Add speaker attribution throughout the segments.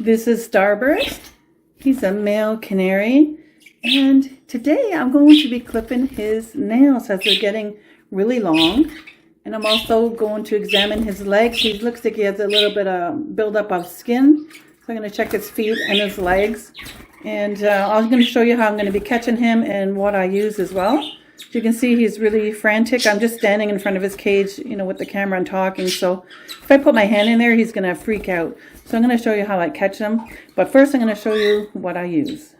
Speaker 1: This is Starburst. He's a male canary, and today I'm going to be clipping his nails as they're getting really long. And I'm also going to examine his legs. He looks like he has a little bit of buildup of skin. So I'm going to check his feet and his legs. And I'm going to show you how I'm going to be catching him and what I use as well. As you can see, he's really frantic. I'm just standing in front of his cage, with the camera and talking. So if I put my hand in there, he's going to freak out. So I'm going to show you how I catch him. But first, I'm going to show you what I use.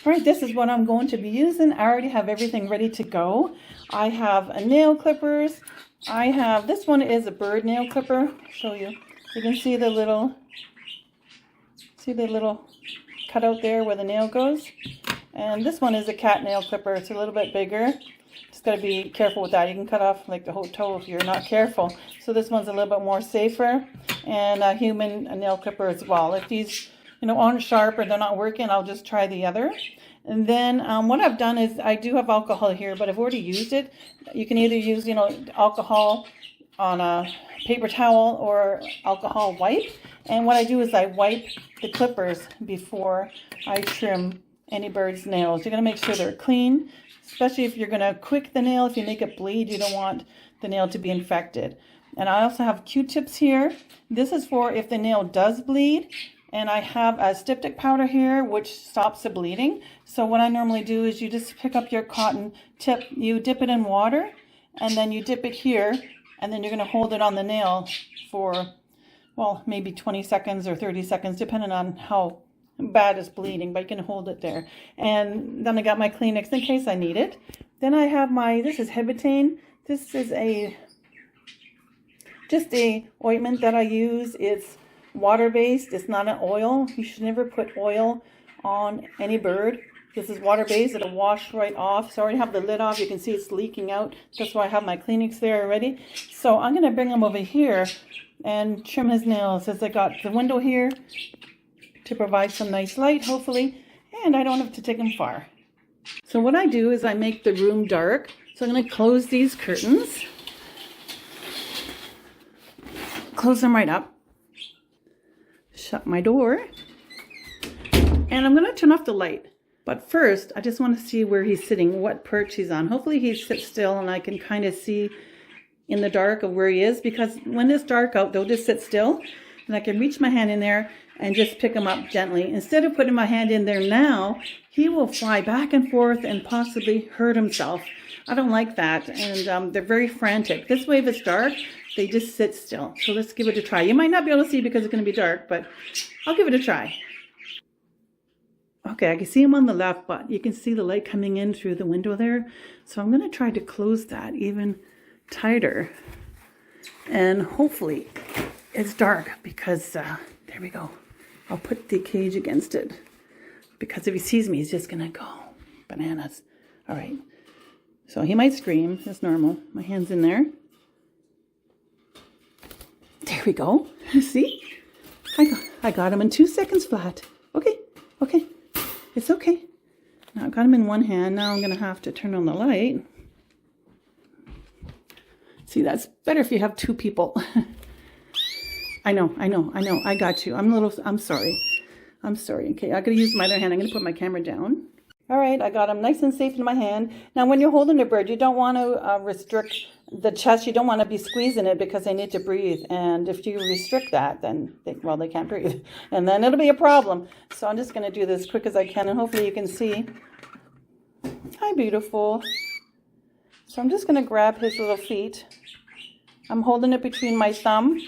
Speaker 1: All right, this is what I'm going to be using. I already have everything ready to go. I have a nail clippers. This one is a bird nail clipper. I'll show you. You can see the little cutout there where the nail goes. And this one is a cat nail clipper. It's a little bit bigger. Just got to be careful with that. You can cut off like the whole toe if you're not careful. So this one's a little bit more safer. And a human nail clipper as well. If these aren't sharp or they're not working, I'll just try the other. And then what I've done is I do have alcohol here, but I've already used it. You can either use alcohol on a paper towel or alcohol wipe. And what I do is I wipe the clippers before I trim any bird's nails. You're going to make sure they're clean, especially if you're going to quick the nail. If you make it bleed, you don't want the nail to be infected. And I also have Q-tips here. This is for if the nail does bleed. And I have a styptic powder here, which stops the bleeding. So what I normally do is you just pick up your cotton tip, you dip it in water, and then you dip it here, and then you're going to hold it on the nail for, well, maybe 20 seconds or 30 seconds, depending on how bad it's bleeding, but you can hold it there. And then I got my Kleenex in case I need it. Then I have this is Keratin. This is just a ointment that I use. It's water-based. It's not an oil. You should never put oil on any bird. This is water-based. It'll wash right off. So I already have the lid off. You can see it's leaking out. That's why I have my Kleenex there already. So I'm going to bring him over here and trim his nails, as I got the window here to provide some nice light, hopefully, and I don't have to take him far. So what I do is I make the room dark. So I'm going to close these curtains. Close them right up. Shut my door. And I'm going to turn off the light. But first, I just want to see where he's sitting, what perch he's on. Hopefully he sits still and I can kind of see in the dark of where he is, because when it's dark out, they'll just sit still and I can reach my hand in there and just pick him up gently. Instead of putting my hand in there now, he will fly back and forth and possibly hurt himself. I don't like that, and they're very frantic. This way, if it's dark, they just sit still. So let's give it a try. You might not be able to see because it's going to be dark, but I'll give it a try. Okay, I can see him on the left, but you can see the light coming in through the window there. So I'm going to try to close that even tighter. And hopefully it's dark because, there we go. I'll put the cage against it because if he sees me, he's just going to go bananas. All right. So he might scream. It's normal. My hand's in there. There we go. See? I got him in 2 seconds flat. Okay. It's okay. Now I've got him in one hand. Now I'm going to have to turn on the light. See, that's better if you have two people. I know. I got you. I'm sorry. Okay, I gotta use my other hand. I'm gonna put my camera down. All right, I got him nice and safe in my hand. Now, when you're holding a bird, you don't want to restrict the chest. You don't want to be squeezing it because they need to breathe. And if you restrict that, then they can't breathe. And then it'll be a problem. So I'm just gonna do this as quick as I can, and hopefully you can see. Hi, beautiful. So I'm just gonna grab his little feet. I'm holding it between my thumb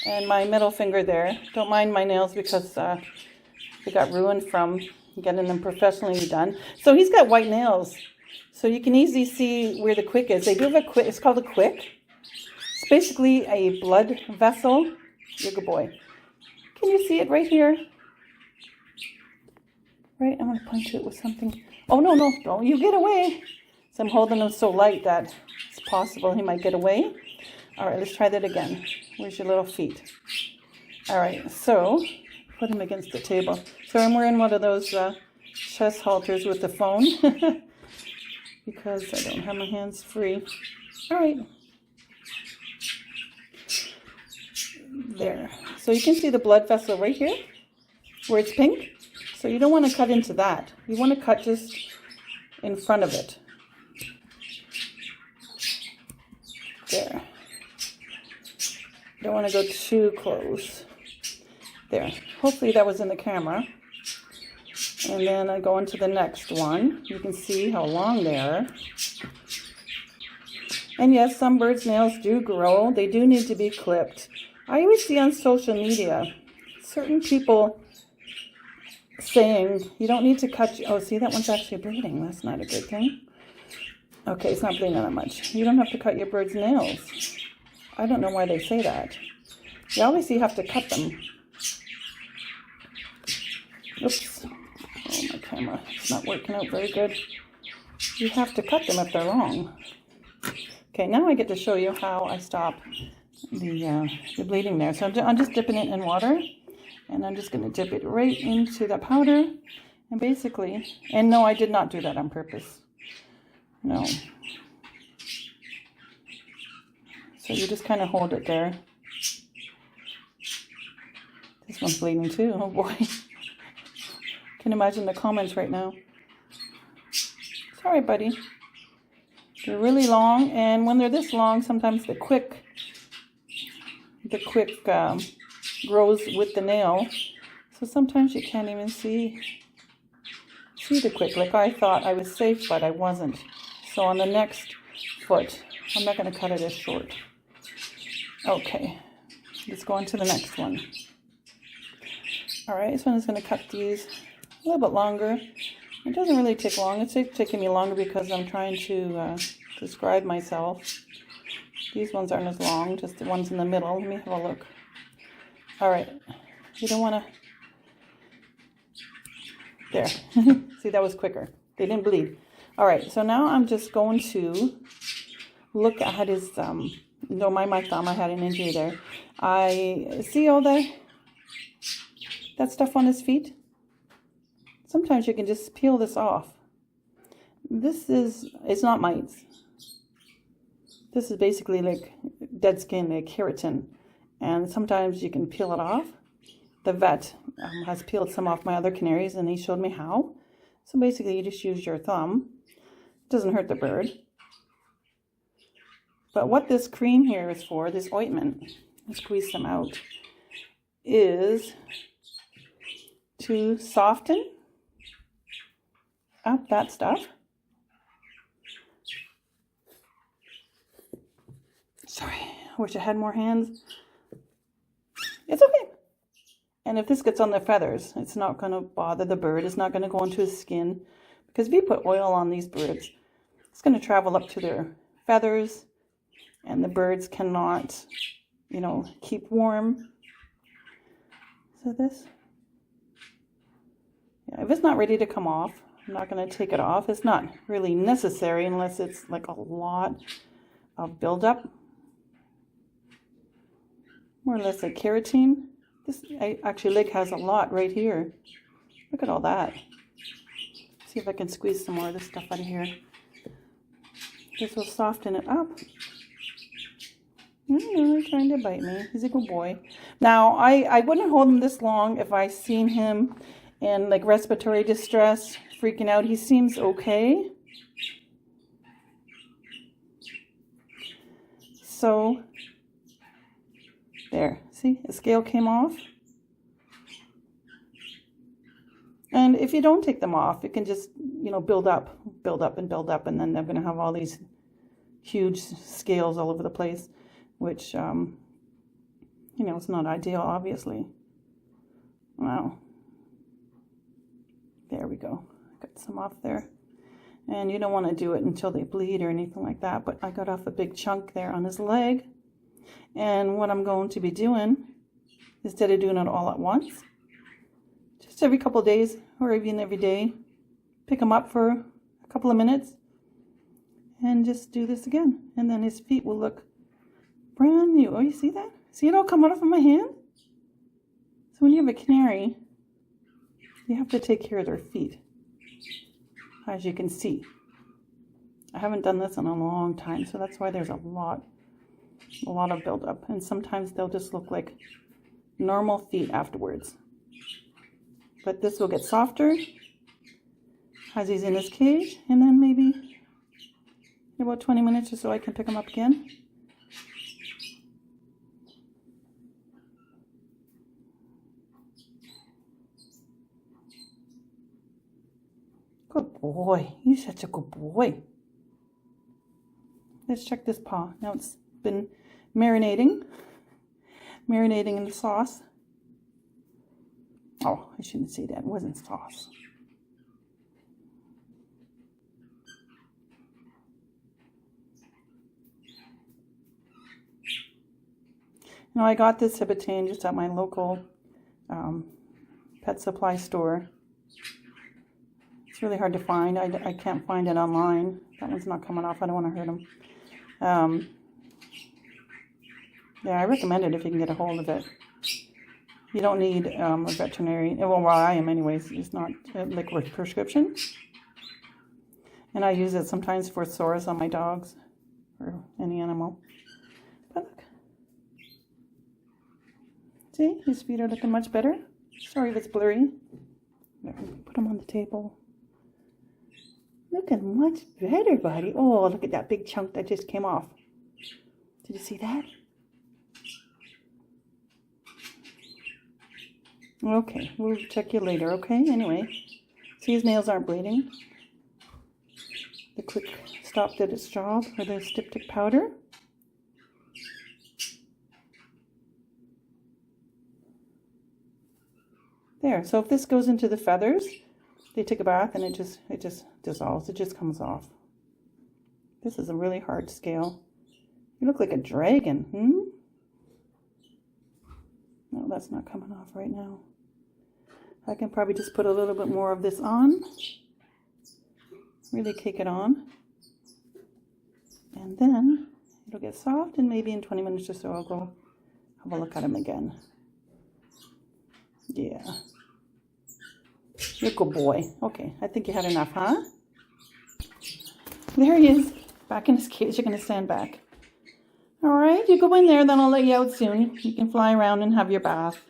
Speaker 1: and my middle finger there. Don't mind my nails because they got ruined from getting them professionally done. So he's got white nails. So you can easily see where the quick is. They do have a quick. It's called a quick. It's basically a blood vessel. You're a good boy. Can you see it right here? Right, I'm going to punch it with something. Oh, no, don't you get away. So I'm holding him so light that it's possible he might get away. All right, let's try that again. Where's your little feet? All right, so put him against the table. So I'm wearing one of those chest halters with the phone because I don't have my hands free. All right. There. So you can see the blood vessel right here where it's pink. So you don't want to cut into that. You want to cut just in front of it. There. You don't want to go too close. There. Hopefully that was in the camera. And then I go into the next one. You can see how long they are. And yes, some birds' nails do grow. They do need to be clipped. I always see on social media certain people saying you don't need to cut. Oh, see, that one's actually bleeding. That's not a good thing. Okay, it's not bleeding that much. You don't have to cut your bird's nails. I don't know why they say that. You obviously have to cut them. Oops. Oh, my camera. It's not working out very good. You have to cut them if they're long. Okay, now I get to show you how I stop the bleeding there. So I'm just dipping it in water, and I'm just going to dip it right into the powder, and basically, and no, I did not do that on purpose. No. So you just kind of hold it there. This one's bleeding too. Oh boy. Can imagine the comments right now. Sorry, buddy. They're really long, and when they're this long, sometimes the quick grows with the nail. So sometimes you can't even see the quick. Like I thought I was safe, but I wasn't. So on the next foot, I'm not going to cut it as short. Okay, let's go on to the next one. All right, this one is going to cut these a little bit longer. It doesn't really take long. It's taking me longer because I'm trying to describe myself. These ones aren't as long, just the ones in the middle. Let me have a look. All right, you don't want to... There. See, that was quicker. They didn't bleed. All right, so now I'm just going to look at his... No, my thumb, I had an injury there. I see all that stuff on his feet. Sometimes you can just peel this off. It's not mites. This is basically like dead skin, like keratin. And sometimes you can peel it off. The vet has peeled some off my other canaries, and he showed me how. So basically you just use your thumb. It doesn't hurt the bird. But what this cream here is for, this ointment, I'll squeeze some out, is to soften up that stuff. Sorry, I wish I had more hands. It's okay. And if this gets on the feathers, it's not going to bother the bird. It's not going to go into his skin. Because if you put oil on these birds, it's going to travel up to their feathers. And the birds cannot, keep warm. So this, yeah, if it's not ready to come off, I'm not going to take it off. It's not really necessary unless it's like a lot of buildup. More or less like keratin. This actually leg has a lot right here. Look at all that. See if I can squeeze some more of this stuff out of here. This will soften it up. He's trying to bite me. He's a good boy. Now, I wouldn't hold him this long if I seen him in like respiratory distress, freaking out. He seems okay. So, there. See, the scale came off. And if you don't take them off, it can just, build up, and then they're going to have all these huge scales all over the place. Which, it's not ideal, obviously. Wow. There we go. Got some off there. And you don't want to do it until they bleed or anything like that. But I got off a big chunk there on his leg. And what I'm going to be doing, instead of doing it all at once, just every couple of days or even every day, pick him up for a couple of minutes and just do this again. And then his feet will look brand new. Oh, you see that? See it all come out of my hand? So when you have a canary, you have to take care of their feet. As you can see. I haven't done this in a long time, so that's why there's a lot of buildup. And sometimes they'll just look like normal feet afterwards. But this will get softer as he's in his cage, and then maybe in about 20 minutes or so I can pick him up again. Good boy. He's such a good boy. Let's check this paw. Now it's been marinating in the sauce. Oh, I shouldn't say that. It wasn't sauce. Now I got this Keratin just at my local pet supply store. It's really hard to find. I can't find it online. That one's not coming off. I don't want to hurt him. Yeah, I recommend it if you can get a hold of it. You don't need a veterinary. Well, I am anyways. It's not a liquid prescription. And I use it sometimes for sores on my dogs or any animal. But look. See, his feet are looking much better. Sorry if it's blurry. Put him on the table. Looking much better, buddy. Oh, look at that big chunk that just came off. Did you see that? Okay, we'll check you later, okay? Anyway, see his nails aren't bleeding. The quick stop did its job for the styptic powder. There, so if this goes into the feathers, they take a bath and it just dissolves. It just comes off. This is a really hard scale. You look like a dragon, No, that's not coming off right now. I can probably just put a little bit more of this on. Really cake it on. And then it'll get soft, and maybe in 20 minutes or so I'll go have a look at him again. Yeah. You're a good boy. Okay, I think you had enough, huh? There he is. Back in his cage. You're going to stand back. All right, you go in there, then I'll let you out soon. You can fly around and have your bath.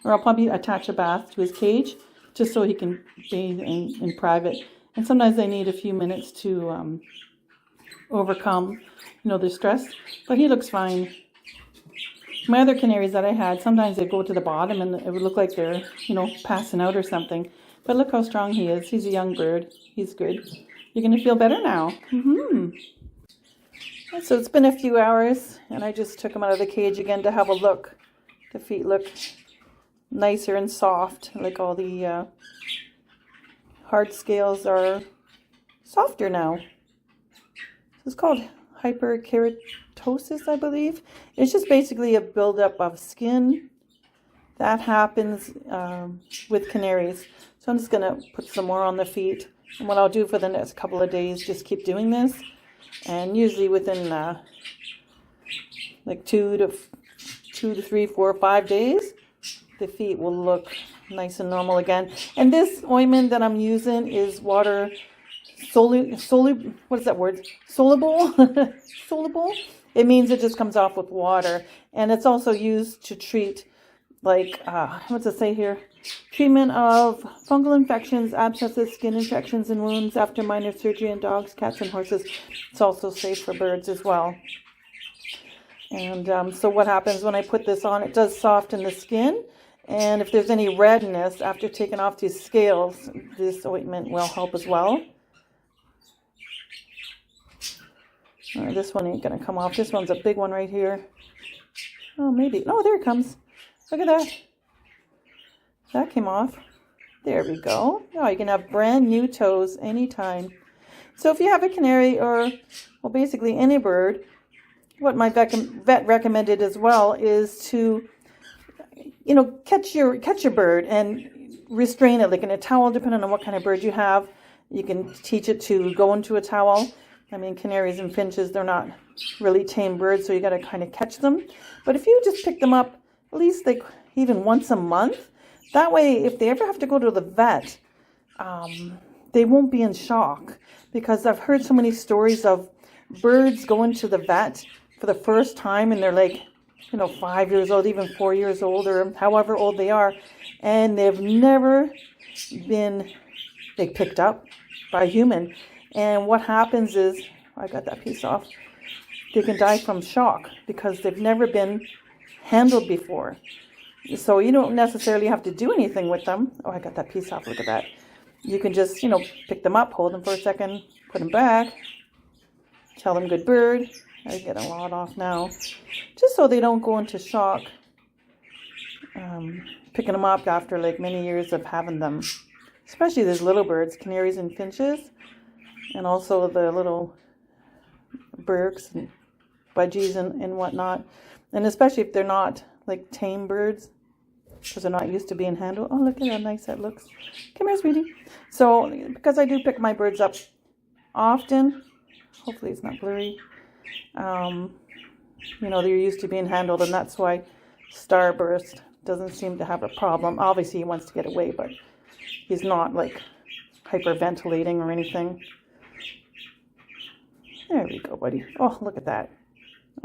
Speaker 1: Or I'll probably attach a bath to his cage just so he can bathe in private. And sometimes they need a few minutes to overcome, the stress. But he looks fine. My other canaries that I had, sometimes they go to the bottom and it would look like they're, passing out or something. But look how strong he is. He's a young bird. He's good. You're going to feel better now. So it's been a few hours, and I just took him out of the cage again to have a look. The feet look nicer and soft, like all the hard scales are softer now. It's called Hyperkeratosis, I believe. It's just basically a buildup of skin that happens with canaries. So I'm just going to put some more on the feet. And what I'll do for the next couple of days, just keep doing this. And usually within like 2 to 3, 4, 5 days, the feet will look nice and normal again. And this ointment that I'm using is water soluble. What is that word? Soluble. Soluble. It means it just comes off with water, and it's also used to treat what's it say here? Treatment of fungal infections, abscesses, skin infections, and wounds after minor surgery in dogs, cats, and horses. It's also safe for birds as well. And so what happens when I put this on, it does soften the skin. And if there's any redness after taking off these scales, this ointment will help as well. This one ain't going to come off. This one's a big one right here. Oh, maybe. Oh, there it comes. Look at that. That came off. There we go. Now you can have brand new toes anytime. So if you have a canary or, well, basically any bird, what my vet recommended as well is to, catch your bird and restrain it, like in a towel, depending on what kind of bird you have. You can teach it to go into a towel. I mean, canaries and finches, they're not really tame birds, so you got to kind of catch them. But if you just pick them up at least even once a month, that way, if they ever have to go to the vet, they won't be in shock. Because I've heard so many stories of birds going to the vet for the first time and they're like you know, 5 years old, even 4 years old, or however old they are, and they've never been picked up by a human. And what happens is, I got that piece off, they can die from shock because they've never been handled before. So you don't necessarily have to do anything with them. Oh, I got that piece off. Look at that. You can just, you know, pick them up, hold them for a second, put them back, tell them good bird. I get a lot off now, just so they don't go into shock. Picking them up after like many years of having them, especially these little birds, canaries and finches, and also the little birds and budgies and whatnot. And especially if they're not like tame birds, because they're not used to being handled. Oh, look at how nice that looks. Come here, sweetie. So, because I do pick my birds up often, hopefully it's not blurry, you know, they're used to being handled, and that's why Starburst doesn't seem to have a problem. Obviously, he wants to get away, but he's not like hyperventilating or anything. There we go, buddy. Oh, look at that.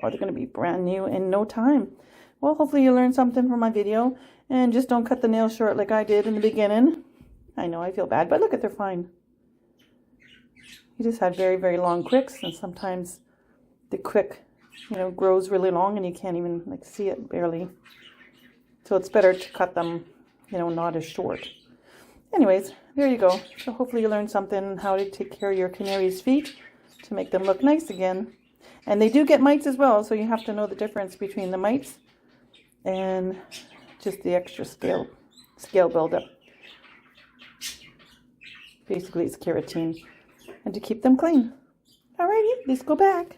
Speaker 1: Oh, they're going to be brand new in no time. Well, hopefully you learned something from my video. And just don't cut the nails short like I did in the beginning. I know, I feel bad, but look at, they're fine. You just had very, very long quicks, and sometimes the quick, you know, grows really long and you can't even like see it barely. So it's better to cut them, you know, not as short. Anyways, there you go. So hopefully you learned something how to take care of your canary's feet to make them look nice again. And they do get mites as well, so you have to know the difference between the mites and just the extra scale buildup. Basically, it's keratin. And to keep them clean. Alrighty, let's go back.